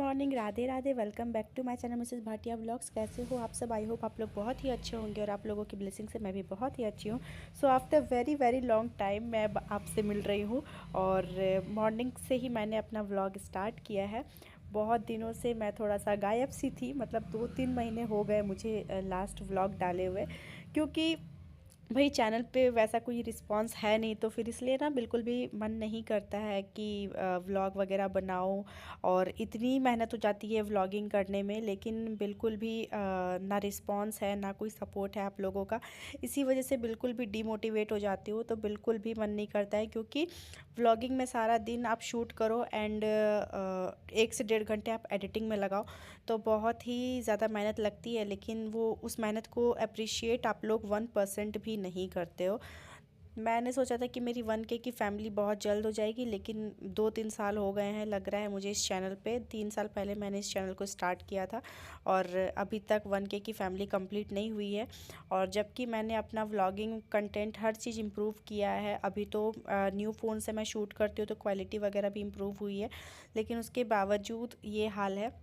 Morning, Radhe Radhe. Welcome back to my channel Mrs Bhatia vlogs. कैसे हो आप सब? आई होप आप लोग बहुत ही अच्छे होंगे और आप लोगों की ब्लेसिंग से मैं भी बहुत ही अच्छी हूँ। So after very very long time मैं अब आपसे मिल रही हूँ और मॉर्निंग से ही मैंने अपना व्लॉग स्टार्ट किया है। बहुत दिनों से मैं थोड़ा सा गायब सी थी, मतलब 2-3 महीने हो गए मुझे लास्ट व्लॉग डाले हुए, क्योंकि भाई चैनल पे वैसा कोई रिस्पांस है नहीं, तो फिर इसलिए ना बिल्कुल भी मन नहीं करता है कि व्लॉग वगैरह बनाऊं। और इतनी मेहनत हो जाती है व्लॉगिंग करने में, लेकिन बिल्कुल भी ना रिस्पांस है ना कोई सपोर्ट है आप लोगों का। इसी वजह से बिल्कुल भी डीमोटिवेट हो जाती हूँ, तो बिल्कुल भी मन नहीं करता है, क्योंकि व्लॉगिंग में सारा दिन आप शूट करो एंड 1 से 1.5 घंटे आप एडिटिंग में लगाओ, तो बहुत ही ज़्यादा मेहनत लगती है। लेकिन वो उस मेहनत को अप्रिशिएट आप लोग 1% भी नहीं करते हो। मैंने सोचा था कि मेरी 1K की फैमिली बहुत जल्द हो जाएगी, लेकिन 2-3 साल हो गए हैं लग रहा है मुझे इस चैनल पे। 3 साल पहले मैंने इस चैनल को स्टार्ट किया था और अभी तक 1K की फैमिली कंप्लीट नहीं हुई है। और जबकि मैंने अपना व्लॉगिंग कंटेंट हर चीज़ इम्प्रूव किया है। अभी तो न्यू फ़ोन से मैं शूट करती हूँ, तो क्वालिटी वगैरह भी इम्प्रूव हुई है, लेकिन उसके बावजूद ये हाल है।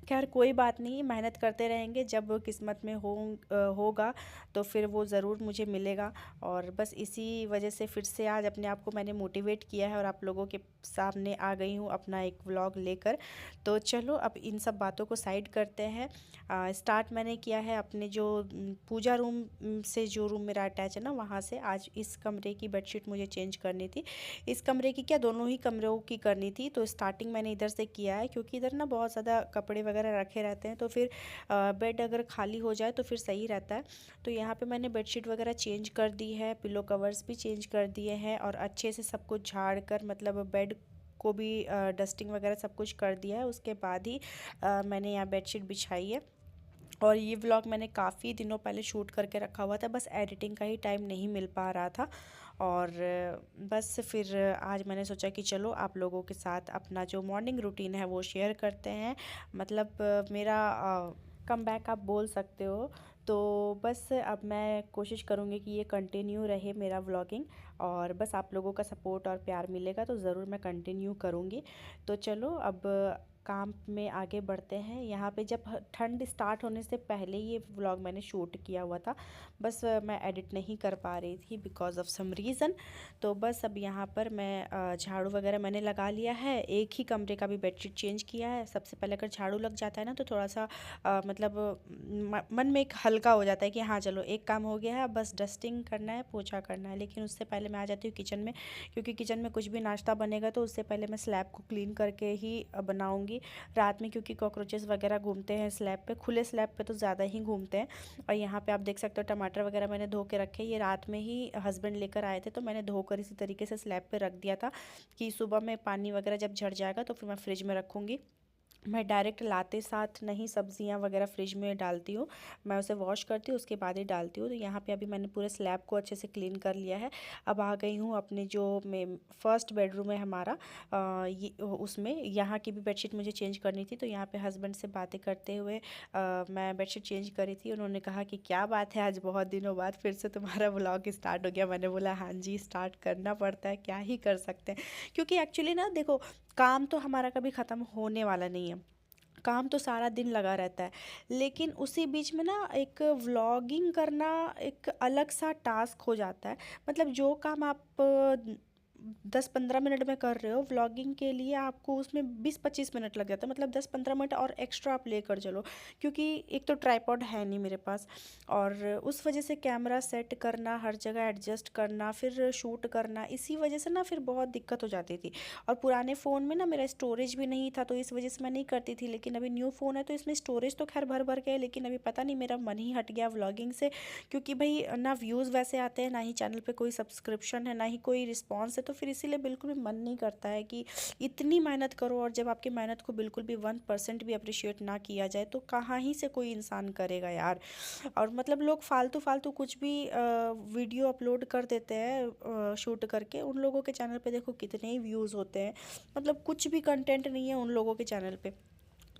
खैर कोई बात नहीं, मेहनत करते रहेंगे, जब किस्मत में होगा तो फिर वो ज़रूर मुझे मिलेगा। और बस इसी वजह से फिर से आज अपने आप को मैंने मोटिवेट किया है और आप लोगों के सामने आ गई हूँ अपना एक व्लॉग लेकर। तो चलो अब इन सब बातों को साइड करते हैं। स्टार्ट मैंने किया है अपने जो पूजा रूम से, जो रूम मेरा अटैच है ना, वहाँ से। आज इस कमरे की बेडशीट मुझे चेंज करनी थी। इस कमरे की क्या, दोनों ही कमरों की करनी थी। तो स्टार्टिंग मैंने इधर से किया है, क्योंकि इधर ना बहुत ज़्यादा कपड़े वगैरह रखे रहते हैं, तो फिर बेड अगर खाली हो जाए तो फिर सही रहता है। तो यहाँ पे मैंने बेडशीट वगैरह चेंज कर दी है, पिलो कवर्स भी चेंज कर दिए हैं और अच्छे से सब कुछ झाड़ कर, मतलब बेड को भी डस्टिंग वगैरह सब कुछ कर दिया है। उसके बाद ही मैंने यहाँ बेडशीट बिछाई है। और ये व्लॉग मैंने काफ़ी दिनों पहले शूट करके रखा हुआ था, बस एडिटिंग का ही टाइम नहीं मिल पा रहा था। और बस फिर आज मैंने सोचा कि चलो आप लोगों के साथ अपना जो मॉर्निंग रूटीन है वो शेयर करते हैं। मतलब मेरा कम बैक आप बोल सकते हो। तो बस अब मैं कोशिश करूँगी कि ये कंटिन्यू रहे मेरा व्लॉगिंग, और बस आप लोगों का सपोर्ट और प्यार मिलेगा तो ज़रूर मैं कंटिन्यू करूँगी। तो चलो अब काम में आगे बढ़ते हैं। यहाँ पे जब ठंड स्टार्ट होने से पहले ये व्लॉग मैंने शूट किया हुआ था, बस मैं एडिट नहीं कर पा रही थी बिकॉज़ ऑफ सम रीज़न। तो बस अब यहाँ पर मैं झाड़ू वगैरह मैंने लगा लिया है। एक ही कमरे का भी बेडशीट चेंज किया है। सबसे पहले अगर झाड़ू लग जाता है ना, तो थोड़ा सा मतलब मन में एक हल्का हो जाता है कि हाँ चलो एक काम हो गया है, अब बस डस्टिंग करना है, पोछा करना है। लेकिन उससे पहले मैं आ जाती हूँ किचन में, क्योंकि किचन में कुछ भी नाश्ता बनेगा तो उससे पहले मैं स्लैब को क्लीन करके ही बनाऊँगी रात में, क्योंकि कॉकरोचेस वगैरह घूमते हैं स्लैब पे। खुले स्लैब पे तो ज़्यादा ही घूमते हैं। और यहाँ पे आप देख सकते हो टमाटर वगैरह मैंने धो के रखे। ये रात में ही हस्बैंड लेकर आए थे, तो मैंने धोकर इसी तरीके से स्लैब पे रख दिया था कि सुबह में पानी वगैरह जब झड़ जाएगा तो फिर मैं फ्रिज में रखूँगी। मैं डायरेक्ट लाते साथ नहीं सब्जियां वगैरह फ्रिज में डालती हूँ, मैं उसे वॉश करती हूँ उसके बाद ही डालती हूँ। तो यहाँ पे अभी मैंने पूरे स्लैब को अच्छे से क्लीन कर लिया है। अब आ गई हूँ अपने जो में फर्स्ट बेडरूम है हमारा, ये उसमें यहाँ की भी बेडशीट मुझे चेंज करनी थी। तो यहाँ पे हस्बैंड से बातें करते हुए मैं बेडशीट चेंज करी थी। उन्होंने कहा कि क्या बात है, आज बहुत दिनों बाद फिर से तुम्हारा व्लॉग स्टार्ट हो गया। मैंने बोला हाँ जी, स्टार्ट करना पड़ता है, क्या ही कर सकते हैं। क्योंकि एक्चुअली ना देखो, काम तो हमारा कभी ख़त्म होने वाला नहीं है, काम तो सारा दिन लगा रहता है। लेकिन उसी बीच में ना एक व्लॉगिंग करना एक अलग सा टास्क हो जाता है। मतलब जो काम आप 10-15 मिनट में कर रहे हो, व्लॉगिंग के लिए आपको उसमें 20-25 मिनट लग जाता है। मतलब 10-15 मिनट और एक्स्ट्रा आप लेकर चलो, क्योंकि एक तो ट्राइपॉड है नहीं मेरे पास, और उस वजह से कैमरा सेट करना, हर जगह एडजस्ट करना, फिर शूट करना, इसी वजह से ना फिर बहुत दिक्कत हो जाती थी। और पुराने फ़ोन में ना मेरा स्टोरेज भी नहीं था, तो इस वजह से मैं नहीं करती थी। लेकिन अभी न्यू फ़ोन है तो इसमें स्टोरेज तो खैर भर भर के है, लेकिन अभी पता नहीं मेरा मन ही हट गया व्लॉगिंग से। क्योंकि भाई ना व्यूज़ वैसे आते हैं, ना ही चैनल पे कोई सब्सक्रिप्शन है, ना ही कोई रिस्पॉन्स है, तो फिर इसीलिए बिल्कुल भी मन नहीं करता है कि इतनी मेहनत करो और जब आपकी मेहनत को बिल्कुल भी 1% भी अप्रिशिएट ना किया जाए तो कहाँ ही से कोई इंसान करेगा यार। और मतलब लोग फालतू फालतू कुछ भी वीडियो अपलोड कर देते हैं शूट करके। उन लोगों के चैनल पे देखो कितने ही व्यूज़ होते हैं, मतलब कुछ भी कंटेंट नहीं है उन लोगों के चैनल पे।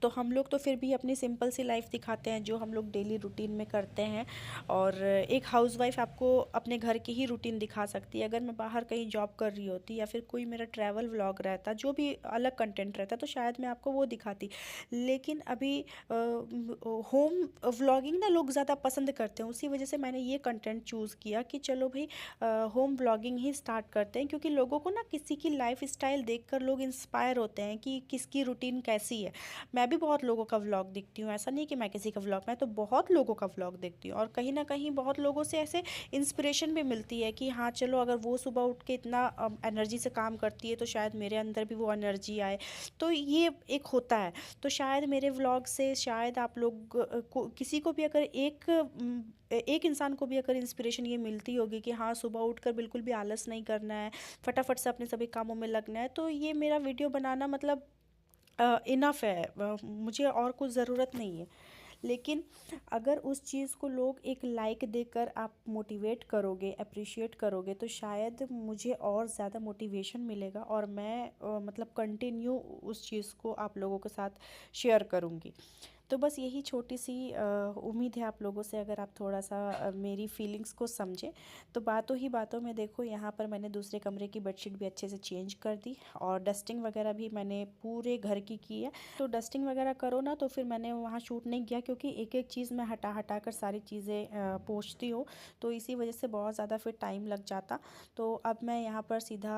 तो हम लोग तो फिर भी अपनी सिंपल सी लाइफ दिखाते हैं जो हम लोग डेली रूटीन में करते हैं। और एक हाउसवाइफ आपको अपने घर की ही रूटीन दिखा सकती है। अगर मैं बाहर कहीं जॉब कर रही होती या फिर कोई मेरा ट्रैवल व्लॉग रहता, जो भी अलग कंटेंट रहता, तो शायद मैं आपको वो दिखाती। लेकिन अभी होम व्लॉगिंग ना लोग ज़्यादा पसंद करते हैं, उसी वजह से मैंने ये कंटेंट चूज़ किया कि चलो भाई होम व्लॉगिंग ही स्टार्ट करते हैं। क्योंकि लोगों को ना किसी की लाइफ स्टाइल देख कर लोग इंस्पायर होते हैं कि किसकी रूटीन कैसी है। मैं भी बहुत लोगों का व्लॉग देखती हूँ, ऐसा नहीं कि मैं किसी का व्लॉग, मैं तो बहुत लोगों का व्लॉग देखती हूँ। और कहीं ना कहीं बहुत लोगों से ऐसे इंस्पिरेशन भी मिलती है कि हाँ चलो, अगर वो सुबह उठ के इतना एनर्जी से काम करती है तो शायद मेरे अंदर भी वो एनर्जी आए। तो ये एक होता है। तो शायद मेरे व्लॉग से शायद आप लोग को किसी को भी अगर एक इंसान को भी अगर इंस्पिरेशन ये मिलती होगी कि हाँ सुबह उठकर बिल्कुल भी आलस नहीं करना है, फटाफट से अपने सभी कामों में लगना है, तो ये मेरा वीडियो बनाना मतलब इनफ है। मुझे और कुछ ज़रूरत नहीं है। लेकिन अगर उस चीज़ को लोग एक लाइक देकर आप मोटिवेट करोगे, अप्रिशिएट करोगे, तो शायद मुझे और ज़्यादा मोटिवेशन मिलेगा और मैं मतलब कंटिन्यू उस चीज़ को आप लोगों के साथ शेयर करूँगी। तो बस यही छोटी सी उम्मीद है आप लोगों से, अगर आप थोड़ा सा मेरी फीलिंग्स को समझें। तो बातों ही बातों में देखो, यहाँ पर मैंने दूसरे कमरे की बेडशीट भी अच्छे से चेंज कर दी और डस्टिंग वगैरह भी मैंने पूरे घर की है। तो डस्टिंग वगैरह करो ना, तो फिर मैंने वहाँ शूट नहीं किया क्योंकि एक एक चीज़ मैं हटा हटा कर सारी चीज़ें पोंछती हूँ, तो इसी वजह से बहुत ज़्यादा फिर टाइम लग जाता। तो अब मैं यहाँ पर सीधा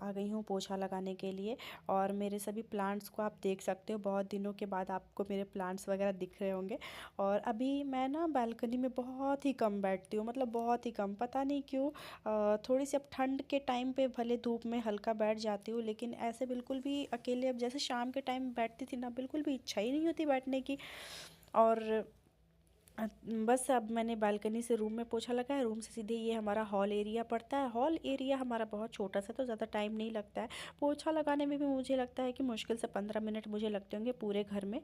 आ गई हूँ पोछा लगाने के लिए। और मेरे सभी प्लांट्स को आप देख सकते हो, बहुत दिनों के बाद आपको मेरे प्लांट्स वगैरह दिख रहे होंगे। और अभी मैं ना बालकनी में बहुत ही कम बैठती हूँ, मतलब बहुत ही कम, पता नहीं क्यों। थोड़ी सी अब ठंड के टाइम पे भले धूप में हल्का बैठ जाती हूँ, लेकिन ऐसे बिल्कुल भी अकेले अब जैसे शाम के टाइम बैठती थी ना, बिल्कुल भी इच्छा ही नहीं होती बैठने की। और बस अब मैंने बालकनी से रूम में पोछा लगाया, रूम से सीधे ये हमारा हॉल एरिया पड़ता है। हॉल एरिया हमारा बहुत छोटा सा, तो ज़्यादा टाइम नहीं लगता है पोछा लगाने में भी। मुझे लगता है कि मुश्किल से 15 मिनट मुझे लगते होंगे पूरे घर में।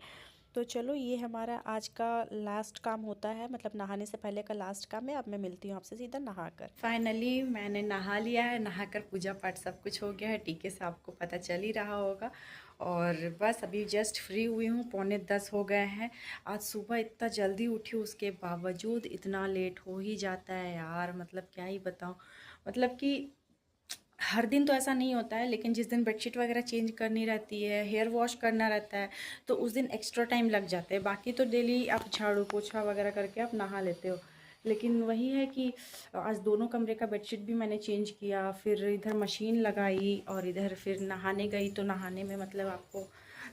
तो चलो, ये हमारा आज का लास्ट काम होता है, मतलब नहाने से पहले का लास्ट काम है। अब मैं मिलती हूँ आपसे सीधा नहाकर। फाइनली मैंने नहा लिया है, नहाकर पूजा पाठ सब कुछ हो गया है, टीके से आपको पता चल ही रहा होगा। और बस अभी जस्ट फ्री हुई हूँ, 9:45 हो गए हैं। आज सुबह इतना जल्दी उठी, उसके बावजूद इतना लेट हो ही जाता है यार, मतलब क्या ही बताऊँ। मतलब कि हर दिन तो ऐसा नहीं होता है, लेकिन जिस दिन बेडशीट वगैरह चेंज करनी रहती है, हेयर वॉश करना रहता है, तो उस दिन एक्स्ट्रा टाइम लग जाते हैं। बाकी तो डेली आप झाड़ू पोछा वगैरह करके आप नहा लेते हो। लेकिन वही है कि आज दोनों कमरे का बेडशीट भी मैंने चेंज किया, फिर इधर मशीन लगाई और इधर फिर नहाने गई। तो नहाने में मतलब आपको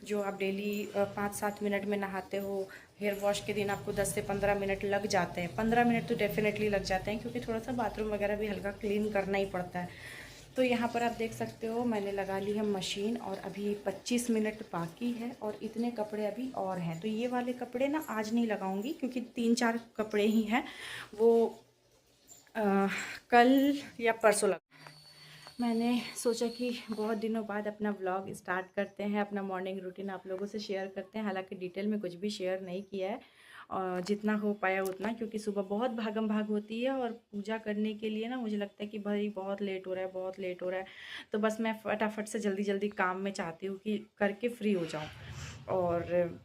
जो आप डेली 5-7 मिनट में नहाते हो, हेयर वॉश के दिन आपको 10 से 15 मिनट लग जाते हैं। 15 मिनट तो डेफिनेटली लग जाते हैं, क्योंकि थोड़ा सा बाथरूम वगैरह भी हल्का क्लीन करना ही पड़ता है। तो यहाँ पर आप देख सकते हो मैंने लगा ली है मशीन, और अभी 25 मिनट बाकी है और इतने कपड़े अभी और हैं। तो ये वाले कपड़े ना आज नहीं लगाऊंगी, क्योंकि 3-4 कपड़े ही हैं, वो कल या परसों लगा। मैंने सोचा कि बहुत दिनों बाद अपना व्लॉग स्टार्ट करते हैं, अपना मॉर्निंग रूटीन आप लोगों से शेयर करते हैं। हालांकि डिटेल में कुछ भी शेयर नहीं किया है, और जितना हो पाया उतना, क्योंकि सुबह बहुत भागम भाग होती है और पूजा करने के लिए ना मुझे लगता है कि भाई बहुत लेट हो रहा है, बहुत लेट हो रहा है। तो बस मैं फटाफट से जल्दी जल्दी काम में चाहती हूँ कि करके फ्री हो जाऊँ। और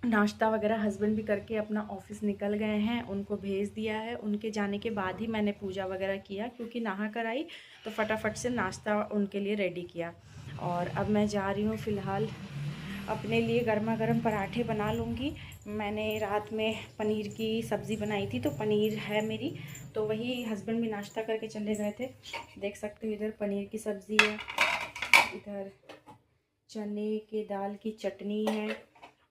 नाश्ता वगैरह हस्बैंड भी करके अपना ऑफिस निकल गए हैं, उनको भेज दिया है। उनके जाने के बाद ही मैंने पूजा वगैरह किया, क्योंकि नहा कर आई तो फटाफट से नाश्ता उनके लिए रेडी किया। और अब मैं जा रही हूँ फ़िलहाल अपने लिए गर्मा गर्म पराठे बना लूँगी। मैंने रात में पनीर की सब्ज़ी बनाई थी, तो पनीर है मेरी, तो वही हस्बैंड भी नाश्ता करके चले गए थे। देख सकते हो इधर पनीर की सब्ज़ी है, इधर चने के दाल की चटनी है,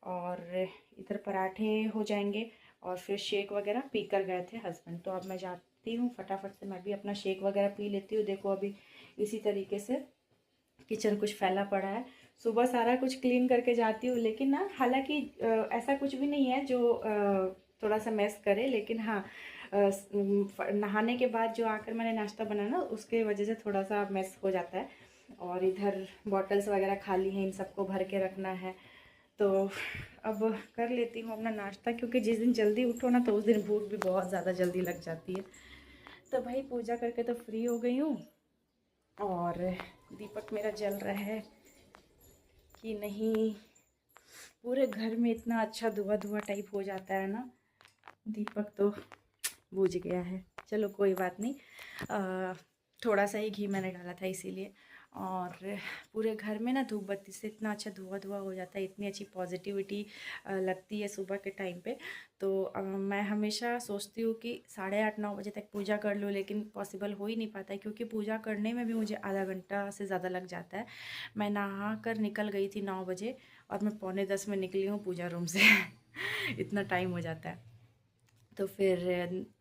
और इधर पराठे हो जाएंगे। और फिर शेक वगैरह पी कर गए थे हस्बैंड। तो अब मैं जाती हूँ फटाफट से, मैं भी अपना शेक वगैरह पी लेती हूँ। देखो अभी इसी तरीके से किचन कुछ फैला पड़ा है। सुबह सारा कुछ क्लीन करके जाती हूँ, लेकिन ना हालांकि ऐसा कुछ भी नहीं है जो थोड़ा सा मैस करे, लेकिन हाँ नहाने के बाद जो आकर मैंने नाश्ता बनाया ना, उसके वजह से थोड़ा सा मैस हो जाता है। और इधर बॉटल्स वगैरह खाली हैं, इन सबको भर के रखना है। तो अब कर लेती हूँ अपना नाश्ता, क्योंकि जिस दिन जल्दी उठो ना तो उस दिन भूख भी बहुत ज़्यादा जल्दी लग जाती है। तो भाई पूजा करके तो फ्री हो गई हूँ, और दीपक मेरा जल रहा है कि नहीं, पूरे घर में इतना अच्छा धुआं धुआं टाइप हो जाता है ना। दीपक तो बुझ गया है, चलो कोई बात नहीं। थोड़ा सा ही घी मैंने डाला था इसीलिए। और पूरे घर में ना धूप बत्ती से इतना अच्छा धुआं धुआं हो जाता है, इतनी अच्छी पॉजिटिविटी लगती है सुबह के टाइम पे। तो मैं हमेशा सोचती हूँ कि 8:30-9 बजे तक पूजा कर लूँ, लेकिन पॉसिबल हो ही नहीं पाता है क्योंकि पूजा करने में भी मुझे आधा घंटा से ज़्यादा लग जाता है। मैं नहा कर निकल गई थी 9 बजे और मैं 9:45 में निकली हूँ पूजा रूम से इतना टाइम हो जाता है। तो फिर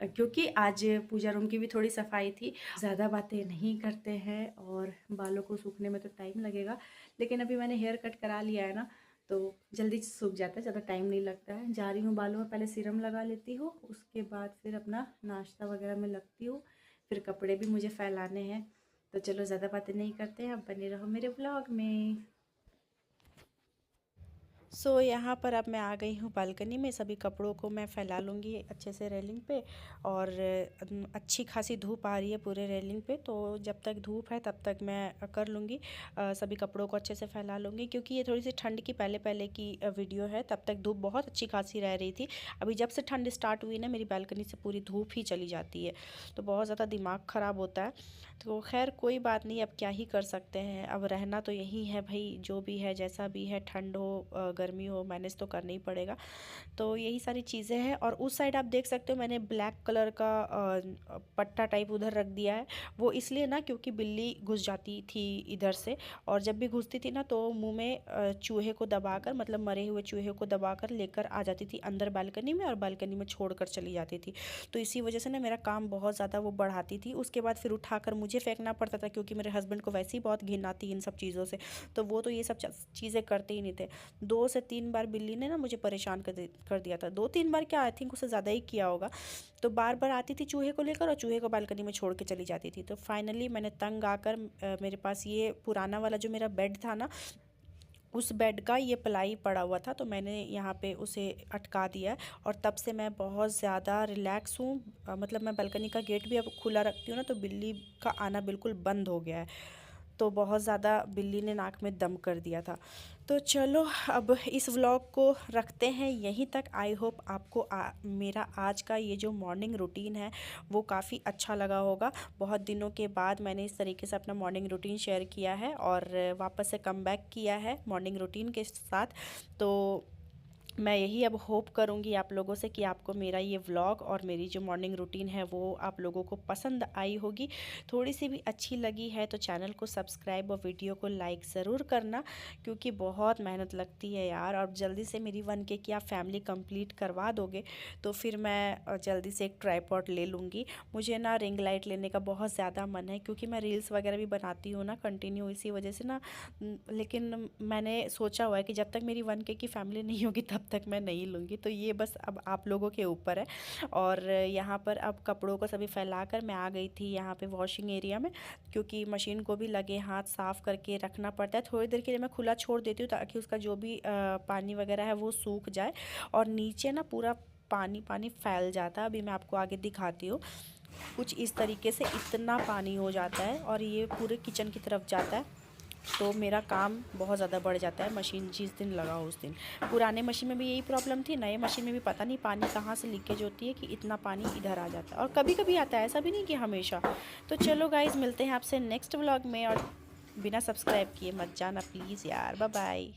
क्योंकि आज पूजा रूम की भी थोड़ी सफाई थी, ज़्यादा बातें नहीं करते हैं और बालों को सूखने में तो टाइम लगेगा, लेकिन अभी मैंने हेयर कट करा लिया है ना, तो जल्दी सूख जाता है, ज़्यादा टाइम नहीं लगता है। जा रही हूँ बालों में, पहले सीरम लगा लेती हूँ, उसके बाद फिर अपना नाश्ता वगैरह में लगती हूँ, फिर कपड़े भी मुझे फैलाने हैं। तो चलो ज़्यादा बातें नहीं करते हैं, अब बने रहो मेरे ब्लॉग में। यहाँ पर अब मैं आ गई हूँ बालकनी में। सभी कपड़ों को मैं फैला लूँगी अच्छे से रेलिंग पे। और अच्छी खासी धूप आ रही है पूरे रेलिंग पे, तो जब तक धूप है तब तक मैं कर लूँगी, सभी कपड़ों को अच्छे से फैला लूँगी, क्योंकि ये थोड़ी सी ठंड की पहले पहले की वीडियो है। तब तक धूप बहुत अच्छी खासी रह रही थी। अभी जब से ठंड स्टार्ट हुई ना, मेरी बालकनी से पूरी धूप ही चली जाती है, तो बहुत ज़्यादा दिमाग ख़राब होता है। तो खैर कोई बात नहीं, अब क्या ही कर सकते हैं, अब रहना तो यही है भाई, जो भी है जैसा भी है, ठंड हो गर्मी हो, मैनेज तो करना ही पड़ेगा। तो यही सारी चीज़ें हैं। और उस साइड आप देख सकते हो मैंने ब्लैक कलर का पट्टा टाइप उधर रख दिया है। वो इसलिए ना क्योंकि बिल्ली घुस जाती थी इधर से, और जब भी घुसती थी ना तो मुंह में चूहे को दबाकर, मतलब मरे हुए चूहे को दबाकर लेकर आ जाती थी अंदर बालकनी में, और बालकनी में छोड़कर चली जाती थी। तो इसी वजह से ना मेरा काम बहुत ज़्यादा वो बढ़ाती थी। उसके बाद फिर उठाकर मुझे फेंकना पड़ता था, क्योंकि मेरे हस्बैंड को वैसे ही बहुत घिन आती इन सब चीज़ों से, तो वो तो ये सब चीज़ें करते ही नहीं थे। 2 से 3 बार बिल्ली ने ना मुझे परेशान कर दिया था। 2-3 बार क्या, आई थिंक उससे ज़्यादा ही किया होगा। तो बार बार आती थी चूहे को लेकर और चूहे को बालकनी में छोड़ के चली जाती थी। तो फाइनली मैंने तंग आकर, मेरे पास ये पुराना वाला जो मेरा बेड था ना, उस बेड का ये प्लाई पड़ा हुआ था, तो मैंने यहाँ पे उसे अटका दिया। और तब से मैं बहुत ज़्यादा रिलैक्स हूँ। मतलब मैं बालकनी का गेट भी अब खुला रखती हूँ ना, तो बिल्ली का आना बिल्कुल बंद हो गया है। तो बहुत ज़्यादा बिल्ली ने नाक में दम कर दिया था। तो चलो अब इस व्लॉग को रखते हैं यहीं तक। आई होप आपको मेरा आज का ये जो मॉर्निंग रूटीन है वो काफ़ी अच्छा लगा होगा। बहुत दिनों के बाद मैंने इस तरीके से अपना मॉर्निंग रूटीन शेयर किया है और वापस से कम बैक किया है मॉर्निंग रूटीन के साथ। तो मैं यही अब होप करूँगी आप लोगों से कि आपको मेरा ये व्लॉग और मेरी जो मॉर्निंग रूटीन है वो आप लोगों को पसंद आई होगी। थोड़ी सी भी अच्छी लगी है तो चैनल को सब्सक्राइब और वीडियो को लाइक ज़रूर करना, क्योंकि बहुत मेहनत लगती है यार। और जल्दी से मेरी 1K की आप फैमिली कंप्लीट करवा दोगे तो फिर मैं जल्दी से एक ट्राइपॉड ले लूँगी। मुझे ना रिंग लाइट लेने का बहुत ज़्यादा मन है, क्योंकि मैं रील्स वगैरह भी बनाती हूँ ना कंटिन्यू, इसी वजह से ना। लेकिन मैंने सोचा हुआ है कि जब तक मेरी 1K की फैमिली नहीं होगी तब तक मैं नहीं लूँगी। तो ये बस अब आप लोगों के ऊपर है। और यहाँ पर अब कपड़ों को सभी फैलाकर मैं आ गई थी यहाँ पे वॉशिंग एरिया में, क्योंकि मशीन को भी लगे हाथ साफ़ करके रखना पड़ता है। थोड़ी देर के लिए मैं खुला छोड़ देती हूँ ताकि उसका जो भी पानी वगैरह है वो सूख जाए। और नीचे ना पूरा पानी पानी फैल जाता है। अभी मैं आपको आगे दिखाती हूँ। कुछ इस तरीके से इतना पानी हो जाता है और ये पूरे किचन की तरफ जाता है। तो मेरा काम बहुत ज़्यादा बढ़ जाता है। मशीन जिस दिन लगा उस दिन, पुराने मशीन में भी यही प्रॉब्लम थी, नए मशीन में भी पता नहीं पानी कहाँ से लीकेज होती है कि इतना पानी इधर आ जाता है। और कभी कभी आता है, ऐसा भी नहीं कि हमेशा। तो चलो गाइज़, मिलते हैं आपसे नेक्स्ट व्लॉग में। और बिना सब्सक्राइब किए मत जाना प्लीज़ यार। Bye bye.